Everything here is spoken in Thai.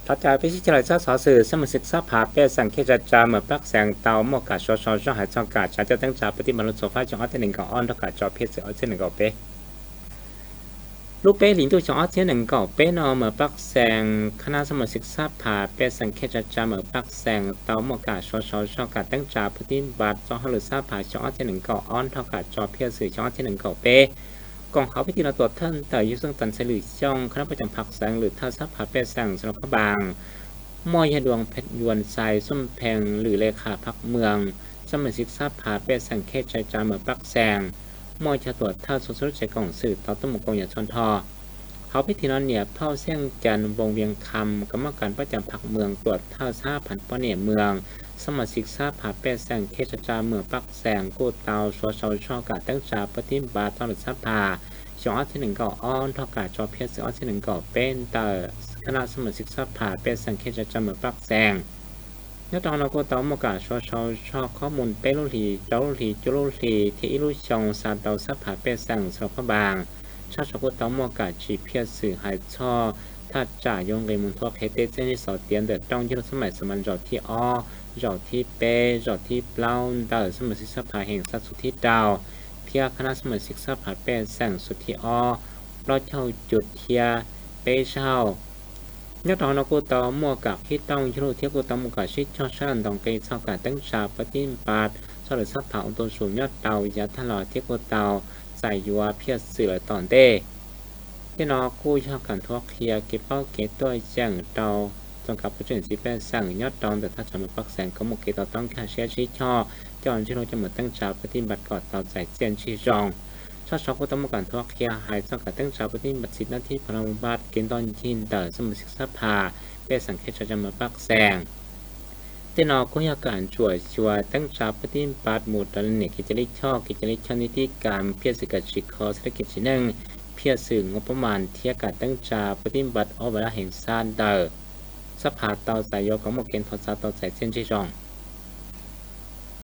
ถ้าจ่ายไปที่เฉลยซะสอสื่อสมุดศึกษาผาเป้สังเกตจาเหมือนปักแสงเตาหมอกกาชอชอช่องหายช่องกาฉันจะตั้งจ่าปฏิบัติโซฟาจงอ้อที่หนึ่งก่ออ้อนเท่ากับจอเพชรเสืออ้อที่หนึ่งก่อเป้ลูกเป้หลินตัวจงอ้อที่หนึ่งก่อเป้นอเหมือนปักแสงคณะสมุดศึกษาผาเป้สังเกตจาเหมือนปักแสงเตาหมอกกาชอชอช่องกาตั้งจ่าปฏิบัติจงหลุดซาผาจงอ้อที่หนึ่งก่ออ้อนเท่ากับจอเพชรเสือจงอ้อที่หนึ่งก่อเป้กองเขาพิธีเราตรวจท่านแต่ยุซึ่งตันเฉลี่ยช่องคณะประจำพักแสงหรือท่าซับผาเป้แสงสำหรับพระบางมอยดวงเพชรยวนทรายส้มแพงหรือเลขาพักเมืองสมัยศึกษาผาเป้แสงเขตใจจาเมือปักแสงมอยจะตรวจท่าสุดใจกล่องสื่อต่อต้นมุกงอย่าชนทอเขาพิธีนอนเหนียบเท่าเสี่ยงจันวงเวียงคำกรรมการประจำพักเมืองตรวจท่าซาผันป้อเหนียเมืองสมัยศึกษาผาเป้แสงเขตจาเมือปักแสงกู้เตาชัวชาวช่อกาตั้งจาปฏิบัติตอนหลุดซาผาจอที่หนึ่งก่ออ้อนเท่ากับจอเพียรอที่หนึ่งก่อเป็นเตอคณะสมาชิกสภาเป็นสังเกตจะจำเหมือนปักแซงยอดตอนเราก็ต้องมากาชอบข้อมูลเป็นลุลีเจ้าลุลีจุลุลีที่อิลุชงซาดาวสภาเป็นสังสรพบางชาติก็ต้องมากาจีเพียรสื่อหายช่อถ้าจ่ายงเรมุนทั่วเคเตเจนี่สอดเตียนเดือดต้องยืดสมัยสมันจอดที่อ้อจอดที่เป้จอดที่เปล่าดาวสมาชิกสภาแห่งสัตว์สุดที่ดาวเพียคณะสมาชิกสภาเป็นสังสุดที่อ้อรอดเช่าจุดเทียเป้เช่าnhất đó nó cô tao mua cả khi tao cho thiết cô tao mua cả shit cho sang đồng cây sau cả tăng trà và tin bạt sau đó sắp thảo tôi xuống nhất tàu giá thanh lò thiết cô tao giải dùa phía sửa tòn tê cái nó cô cho cả thuốc kia cái bao cái tôi chẳng tàu trong cả chuyện gì phải sang nhất tàu để ta cho một bác sáng có một cái tàu tăng cả shit cho chọn cho một tăng trà và tin bạt gọt tàu giải tiền chi rongชาติชอบก็ต้องการทั่วเคียหายต้องการตั้งชาวประเทศบัตรสิทธิหน้าที่พลังบาทเกณฑ์ตอนยินแต่สมุทรศึกษาภาเป็นสังเกตจะมาปักแสงที่นอก็อยากการช่วยตั้งชาวประเทศบัตรหมู่ตอนนี้กิจลิช่อกิจลิช่อนิติการเพียรสกัดชิคอเศรษฐกิจชิ้นหนึ่งเพียรสื่องบประมาณเทียการตั้งชาวประเทศบัตรอเวลาแห่งชาติเดอสภาเตาสายโยของหมวกเกณฑ์ทศเตาสายเส้นชีจอง